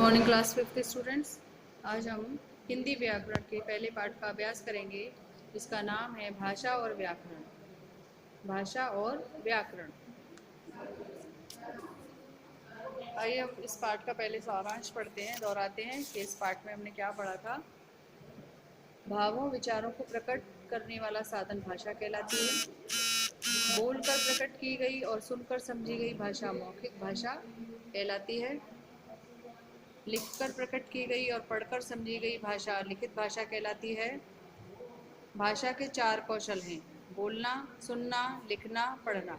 Morning class 5th students. आज हम हिंदी व्याकरण के पहले पाठ का अभ्यास करेंगे, जिसका नाम है भाषा और व्याकरण। भाषा और व्याकरण। आइए हम इस पाठ का पहले सारांश पढ़ते हैं, दोहराते हैं कि इस पाठ में हमने क्या पढ़ा था। भावों विचारों को प्रकट करने वाला साधन भाषा कहलाती है। बोलकर प्रकट की गई और सुनकर समझी गई भाषा मौखिक भाषा कहलाती है। लिखकर प्रकट की गई और पढ़कर समझी गई भाषा लिखित भाषा कहलाती है। भाषा के 4 कौशल हैं: बोलना, सुनना, लिखना, पढ़ना।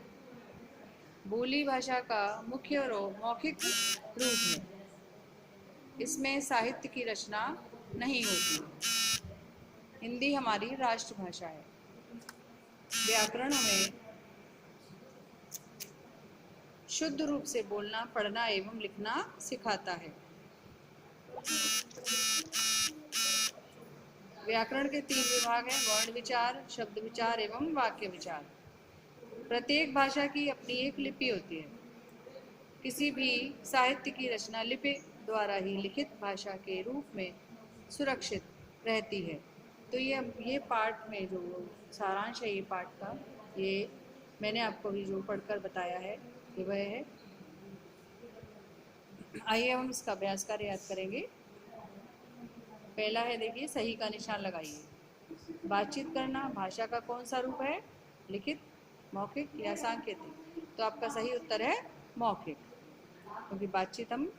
बोली भाषा का मुख्य और मौखिक रूप है। इसमें साहित्य की रचना नहीं होती। हिंदी हमारी राष्ट्रभाषा है। व्याकरण हमें शुद्ध रूप से बोलना, पढ़ना एवं लिखना सिखाता है। व्याकरण के 3 विभाग हैं: वर्ण विचार, शब्द विचार एवं वाक्य विचार। प्रत्येक भाषा की अपनी एक लिपि होती है। किसी भी साहित्य की रचना लिपि द्वारा ही लिखित भाषा के रूप में सुरक्षित रहती है। तो ये पाठ में जो सारांश है, ये पाठ का, ये मैंने आपको भी जो पढ़कर बताया है, ये वह है। आइए हम इसका अभ्यास कार्य याद करेंगे। पहला है, देखिए, सही का निशान लगाइए। बातचीत करना भाषा का कौन सा रूप है? लिखित, मौखिक या सांकेतिक? तो आपका सही उत्तर है मौखिक, क्योंकि बातचीत हम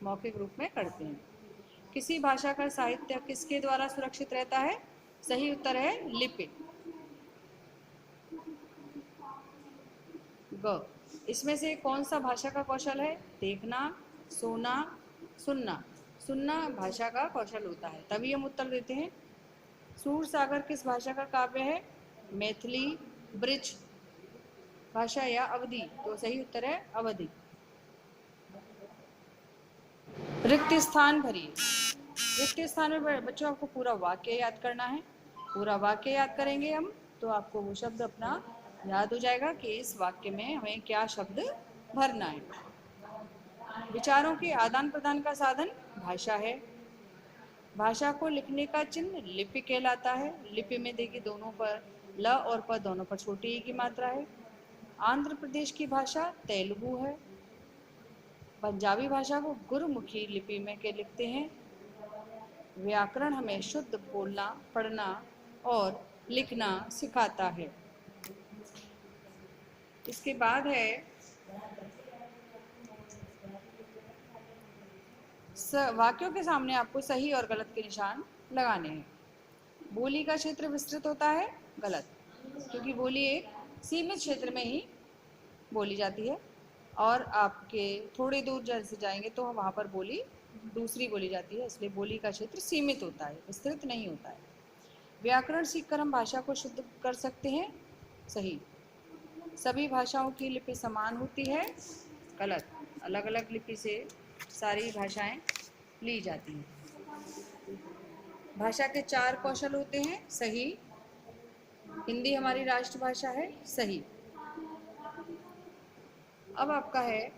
मौखिक रूप में करते हैं। किसी भाषा का साहित्य किसके द्वारा सुरक्षित रहता है? सही उत्तर है लिपि। ग, इसमें से कौन सा भाषा का कौशल है? देखना, सोना, सुनना। सुनना भाषा का कौशल होता है, तभी हम उत्तर देते हैं। सूर सागर किस भाषा का काव्य है? मैथिली, ब्रिज भाषा या अवधी? तो सही उत्तर है अवधी। रिक्त स्थान भरिए। रिक्त स्थान में बच्चों आपको पूरा वाक्य याद करना है। पूरा वाक्य याद करेंगे हम, तो आपको वो शब्द अपना याद हो जाएगा कि इस वाक्य में हमें क्या शब्द भरना है। विचारों के आदान प्रदान का साधन भाषा है। भाषा को लिखने का चिन्ह लिपि कहलाता है। लिपि में देखिए, दोनों पर ल और प दोनों पर छोटी ई की मात्रा है। आंध्र प्रदेश की भाषा तेलुगु है। पंजाबी भाषा को गुरुमुखी लिपि में के लिखते हैं। व्याकरण हमें शुद्ध बोलना, पढ़ना और लिखना सिखाता है। इसके बाद है वाक्यों के सामने आपको सही और गलत के निशान लगाने हैं। बोली का क्षेत्र विस्तृत होता है, गलत, क्योंकि बोली एक सीमित क्षेत्र में ही बोली जाती है, और आपके थोड़ी दूर जैसे जाएंगे तो वहाँ पर बोली दूसरी बोली जाती है, इसलिए बोली का क्षेत्र सीमित होता है, विस्तृत नहीं होता है। व्याकरण सीखकर हम भाषा को शुद्ध कर सकते हैं, सही। सभी भाषाओं की लिपि समान होती है, गलत। अलग अलग लिपि से सारी भाषाएं ली जाती हैं। भाषा के 4 कौशल होते हैं, सही। हिंदी हमारी राष्ट्रभाषा है, सही। अब आपका है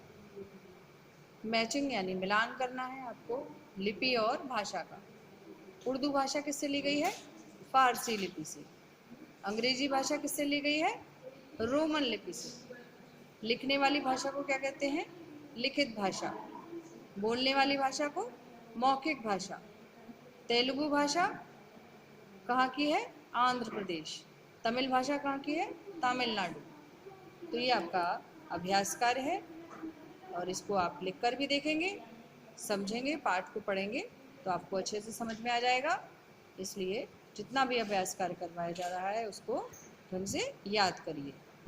मैचिंग, यानी मिलान करना है आपको लिपि और भाषा का। उर्दू भाषा किससे ली गई है? फारसी लिपि से। अंग्रेजी भाषा किससे ली गई है? रोमन लिपि से। लिखने वाली भाषा को क्या कहते हैं? लिखित भाषा। बोलने वाली भाषा को मौखिक भाषा। तेलुगु भाषा कहाँ की है? आंध्र प्रदेश। तमिल भाषा कहाँ की है? तमिलनाडु। तो ये आपका अभ्यास कार्य है, और इसको आप लिखकर भी देखेंगे, समझेंगे, पाठ को पढ़ेंगे तो आपको अच्छे से समझ में आ जाएगा। इसलिए जितना भी अभ्यास कार्य करवाया जा रहा है उसको ढंग से याद करिए।